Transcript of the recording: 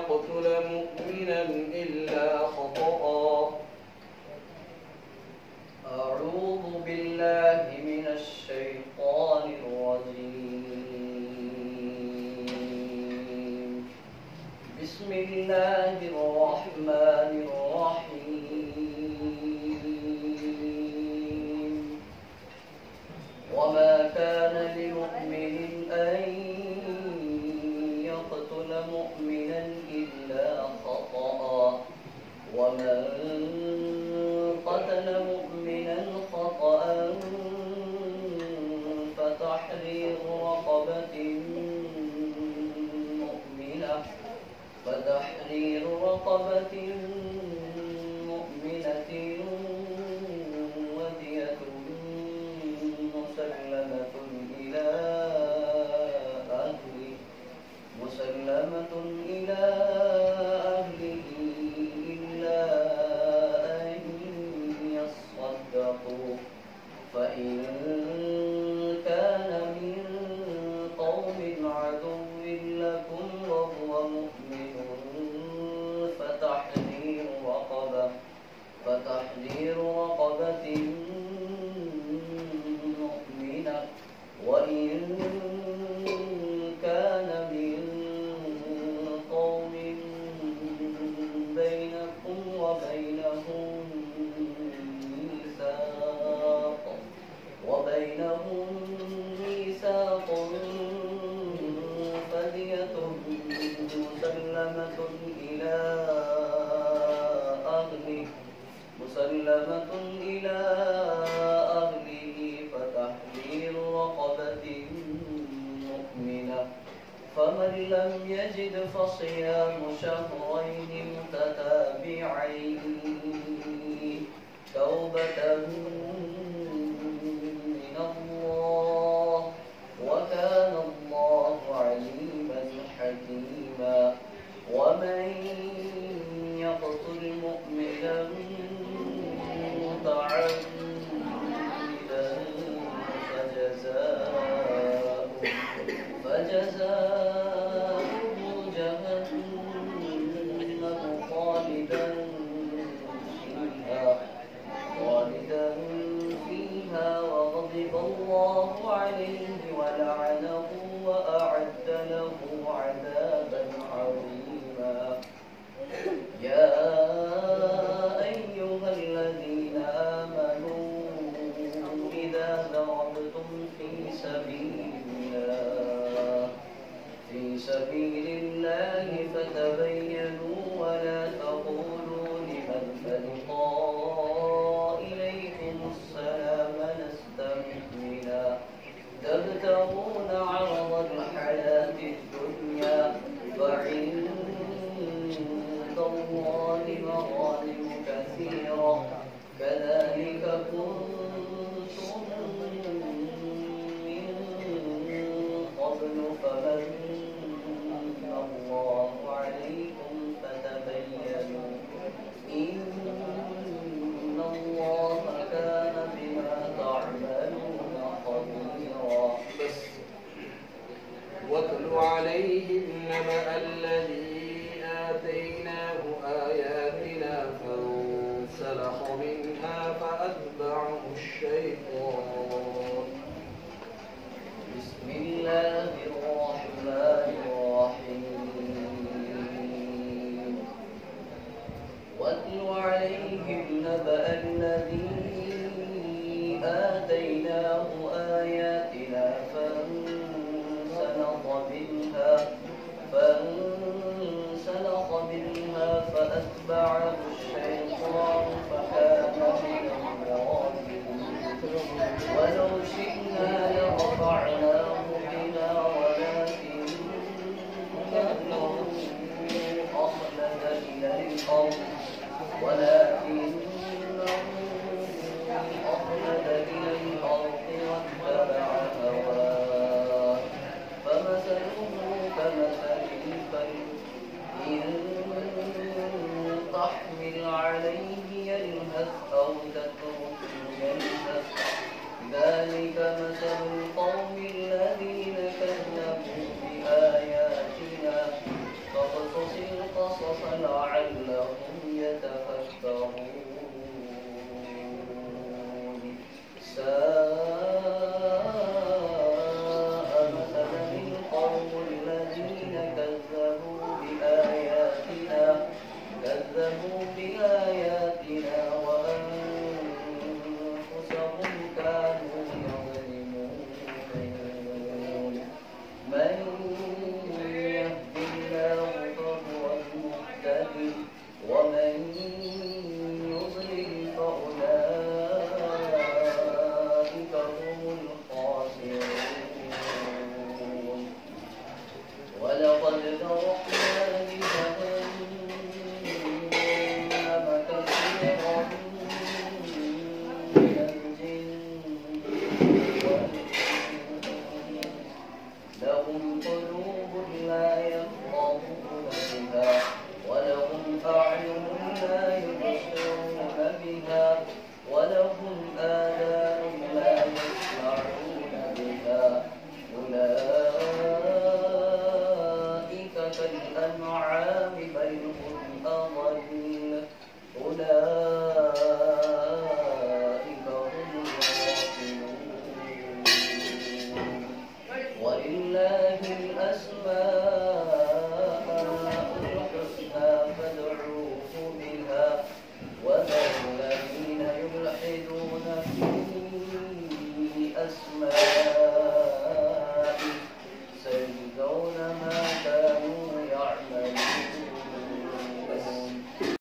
يقتل مؤمنا إلا خطأ. أعوذ بالله من الشيطان الرجيم. بسم الله الرحمن الرحيم. وما كان لمؤمن أن يقتل مؤمنا إلا خطأ، ومن قتل مؤمنا خطأ فتحرير رقبة مؤمنة ودية مسلمة إلى أهله إلا أن يصدقوا. فإن كان من قوم عدو لكم وهو مؤمن فتحرير رقبة مؤمنة، وإن كان من قوم بينكم وبينهم ميثاق فدية مسلمة إلى أهله فتحرير رقبة مؤمنة. فمن لم يجد فصيام شهرين متتابعين توبة من الله، وكان الله عليما حكيما. ومن يقتل مؤمنا متعمدا فجزاؤه جهنم خالدا فيها وغضب الله عليه ولعنه وأعد له عذابا عظيما. يا أيها الذين آمنوا إذا ضربتم في سبيل الله فتبينوا ولا تقولوا لمن ألقى إليكم السلام لست مؤمنا تبتغون عرض الحياة الدنيا فعند الله مغانم كثيرة كذلك كنتم من قبل فمن الله عليكم فتبينوا إن الله كان بما تعملون خبيرا. واتل عليهم نبأ الذي آتيناه آياتنا فانسلخ منها فأتبعه الشيطان. بسم الله الرحمن الرحيم. واتل عليهم نبأ الذي آتيناه آياتنا فانسلخ منها فأتبعه الشيطان فكان من الغاوين. ولو شئنا لرفعناه بها ولكنه أخلد إلى الأرض واتبع هواه فمثله كمثل الكلب إن تحمل عليه يلهث أو تتركه يلهث ذلك مثل القوم الذين كذبوا بآياتنا فاقصص لعلهم يتفكرون ساء مثلا القوم الذين كذبوا بآياتنا وأنفسهم كانوا يظلمون من يهد الله فهو المهتدي ومن يضلل فأولئك هم الخاسرون ولقد ذرأنا لجهنم كثيرا من الجن والإنس لهم قلوب لا يفقهون بها ولهم أعين لا يبصرون بها ولهم آذان لا يسمعون بها أولئك كالأنعام بل هم أضل أولئك